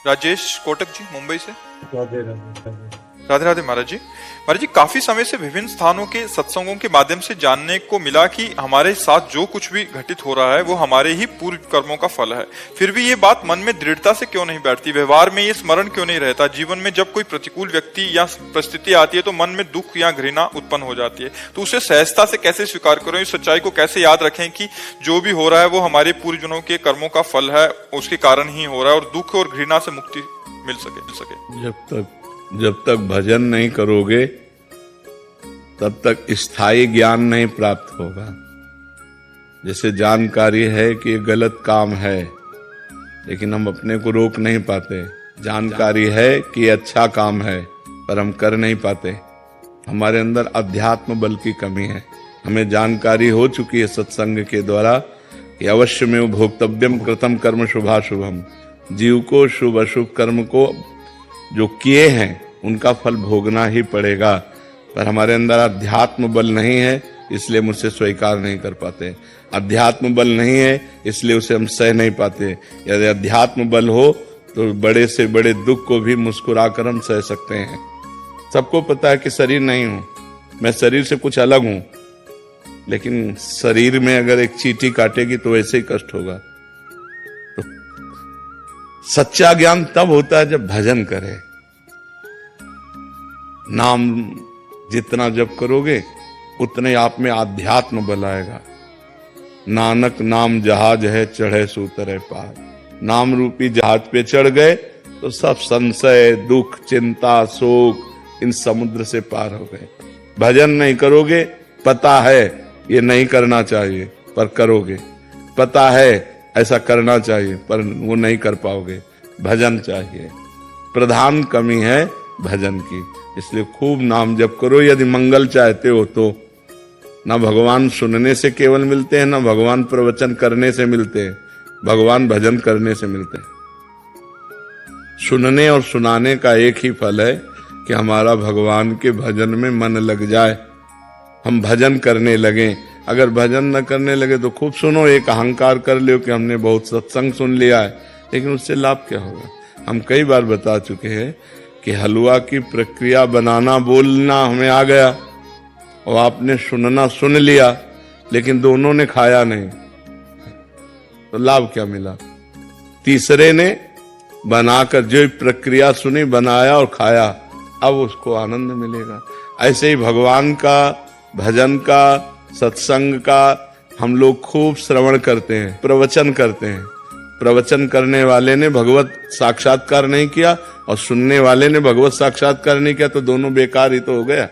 राजेश कोटक जी, मुंबई से। राधे राधे। राधे राधे महाराज जी। महाराज जी, काफी समय से विभिन्न स्थानों के सत्संगों के माध्यम से जानने को मिला कि हमारे साथ जो कुछ भी घटित हो रहा है वो हमारे ही पूर्व कर्मों का फल है। फिर भी ये बात मन में दृढ़ता से क्यों नहीं बैठती, व्यवहार में ये स्मरण क्यों नहीं रहता? जीवन में जब कोई प्रतिकूल व्यक्ति या परिस्थिति आती है तो मन में दुख या घृणा उत्पन्न हो जाती है, तो उसे सहजता से कैसे स्वीकार करें, इस सच्चाई को कैसे याद रखें कि जो भी हो रहा है वो हमारे पूर्वजन्मों के कर्मों का फल है, उसके कारण ही हो रहा है, और दुख और घृणा से मुक्ति मिल सके। जब तक भजन नहीं करोगे तब तक स्थायी ज्ञान नहीं प्राप्त होगा। जैसे जानकारी है कि ये गलत काम है, लेकिन हम अपने को रोक नहीं पाते। जानकारी है कि अच्छा काम है, पर हम कर नहीं पाते। हमारे अंदर अध्यात्म बल की कमी है। हमें जानकारी हो चुकी है सत्संग के द्वारा कि अवश्य में भोक्तव्यम कृतम कर्म शुभाशुभम। जीव को शुभ अशुभ कर्म को जो किए हैं उनका फल भोगना ही पड़ेगा, पर हमारे अंदर अध्यात्म बल नहीं है, इसलिए मुझसे स्वीकार नहीं कर पाते। अध्यात्म बल नहीं है, इसलिए उसे हम सह नहीं पाते। यदि अध्यात्म बल हो तो बड़े से बड़े दुख को भी मुस्कुराकर हम सह सकते हैं। सबको पता है कि शरीर नहीं हूं मैं, शरीर से कुछ अलग हूं, लेकिन शरीर में अगर एक चींटी काटेगी तो वैसे ही कष्ट होगा। तो सच्चा ज्ञान तब होता है जब भजन करे। नाम जितना जप करोगे उतने आप में आध्यात्म बल आएगा। नानक नाम जहाज है, चढ़े सो उतरे पार। नाम रूपी जहाज पे चढ़ गए तो सब संशय, दुख, चिंता, शोक इन समुद्र से पार हो गए। भजन नहीं करोगे, पता है ये नहीं करना चाहिए पर करोगे, पता है ऐसा करना चाहिए पर वो नहीं कर पाओगे। भजन चाहिए, प्रधान कमी है भजन की। इसलिए खूब नाम जप करो। यदि मंगल चाहते हो तो ना भगवान सुनने से केवल मिलते हैं, ना भगवान प्रवचन करने से मिलते हैं, भगवान भजन करने से मिलते हैं। सुनने और सुनाने का एक ही फल है कि हमारा भगवान के भजन में मन लग जाए, हम भजन करने लगे। अगर भजन न करने लगे तो खूब सुनो, एक अहंकार कर लो कि हमने बहुत सत्संग सुन लिया है, लेकिन उससे लाभ क्या होगा? हम कई बार बता चुके हैं कि हलवा की प्रक्रिया बनाना बोलना हमें आ गया और आपने सुनना सुन लिया, लेकिन दोनों ने खाया नहीं, तो लाभ क्या मिला? तीसरे ने बनाकर जो प्रक्रिया सुनी, बनाया और खाया, अब उसको आनंद मिलेगा। ऐसे ही भगवान का, भजन का, सत्संग का हम लोग खूब श्रवण करते हैं, प्रवचन करते हैं। प्रवचन करने वाले ने भगवत साक्षात्कार नहीं किया और सुनने वाले ने भगवत साक्षात्कार नहीं किया, तो दोनों बेकार ही तो हो गया।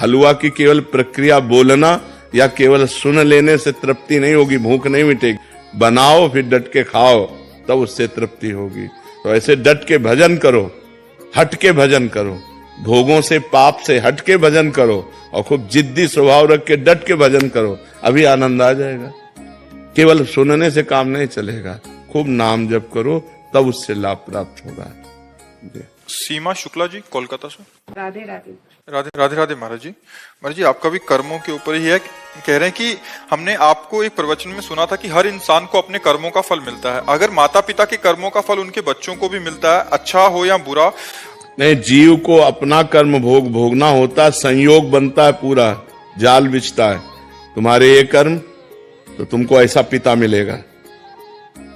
हलवा की केवल प्रक्रिया बोलना या केवल सुन लेने से तृप्ति नहीं होगी, भूख नहीं मिटेगी। बनाओ फिर डट के खाओ, तब उससे तृप्ति होगी। तो ऐसे डट के भजन करो, हट के भजन करो, भोगों से पाप से हट के भजन करो और खूब जिद्दी स्वभाव रख के डट के भजन करो, अभी आनंद आ जाएगा। केवल सुनने से काम नहीं चलेगा, खूब नाम जप करो, तब उससे लाभ प्राप्त होगा। सीमा शुक्ला जी, कोलकाता से। राधे राधे। राधे राधे महाराज जी। महाराज जी, आपका भी कर्मों के ऊपर ही है। कह रहे हैं कि हमने आपको एक प्रवचन में सुना था कि हर इंसान को अपने कर्मों का फल मिलता है। अगर माता पिता के कर्मों का फल उनके बच्चों को भी मिलता है, अच्छा हो या बुरा, नहीं, जीव को अपना कर्म भोगना होता है, संयोग बनता है, पूरा जाल बिछता है। तुम्हारे ये कर्म तो तुमको ऐसा पिता मिलेगा,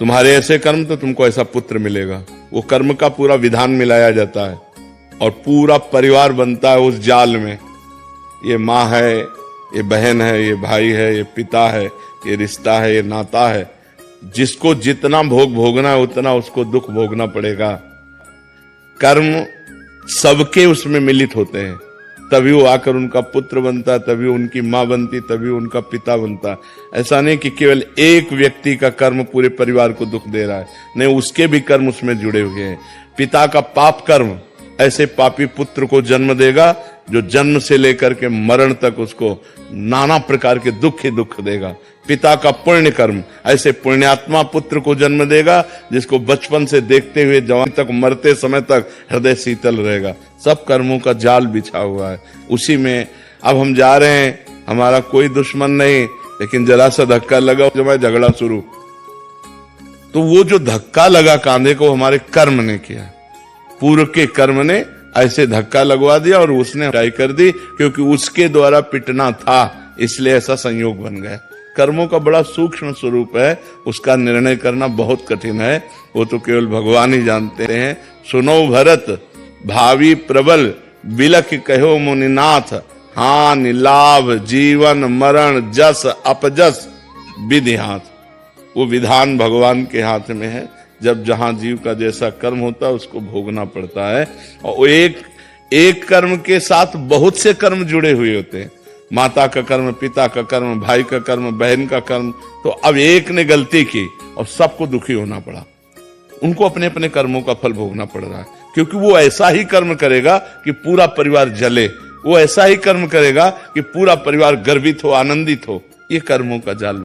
तुम्हारे ऐसे कर्म तो तुमको ऐसा पुत्र मिलेगा। वो कर्म का पूरा विधान मिलाया जाता है और पूरा परिवार बनता है उस जाल में। ये माँ है, ये बहन है, ये भाई है, ये पिता है, ये रिश्ता है, ये नाता है। जिसको जितना भोग भोगना है उतना उसको दुख भोगना पड़ेगा। कर्म सबके उसमें मिलित होते हैं, तभी वो आकर उनका पुत्र बनता, तभी उनकी माँ बनती, तभी उनका पिता बनता। ऐसा नहीं कि केवल एक व्यक्ति का कर्म पूरे परिवार को दुख दे रहा है, नहीं, उसके भी कर्म उसमें जुड़े हुए हैं। पिता का पाप कर्म ऐसे पापी पुत्र को जन्म देगा जो जन्म से लेकर के मरण तक उसको नाना प्रकार के दुख ही दुख देगा। पिता का पुण्य कर्म ऐसे पुण्यात्मा पुत्र को जन्म देगा जिसको बचपन से देखते हुए जवान तक, मरते समय तक हृदय शीतल रहेगा। सब कर्मों का जाल बिछा हुआ है उसी में। अब हम जा रहे हैं, हमारा कोई दुश्मन नहीं, लेकिन जरा सा धक्का लगा, जब झगड़ा शुरू, तो वो जो धक्का लगा कांधे को हमारे कर्म ने किया, पूर्व के कर्म ने ऐसे धक्का लगवा दिया और उसने पिटाई कर दी, क्योंकि उसके द्वारा पिटना था, इसलिए ऐसा संयोग बन गया। कर्मों का बड़ा सूक्ष्म स्वरूप है, उसका निर्णय करना बहुत कठिन है, वो तो केवल भगवान ही जानते हैं। सुनो भरत भावी प्रबल बिलख कहो मुनिनाथ, हानि लाभ जीवन मरण जस अपजस विधि हाथ। वो विधान भगवान के हाथ में है, जब जहां जीव का जैसा कर्म होता है उसको भोगना पड़ता है। और एक कर्म के साथ बहुत से कर्म जुड़े हुए होते हैं, माता का कर्म, पिता का कर्म, भाई का कर्म, बहन का कर्म। तो अब एक ने गलती की और सबको दुखी होना पड़ा, उनको अपने अपने कर्मों का फल भोगना पड़ रहा है, क्योंकि वो ऐसा ही कर्म करेगा कि पूरा परिवार जले, वो ऐसा ही कर्म करेगा कि पूरा परिवार गर्वित हो, आनंदित हो। ये कर्मों का जाल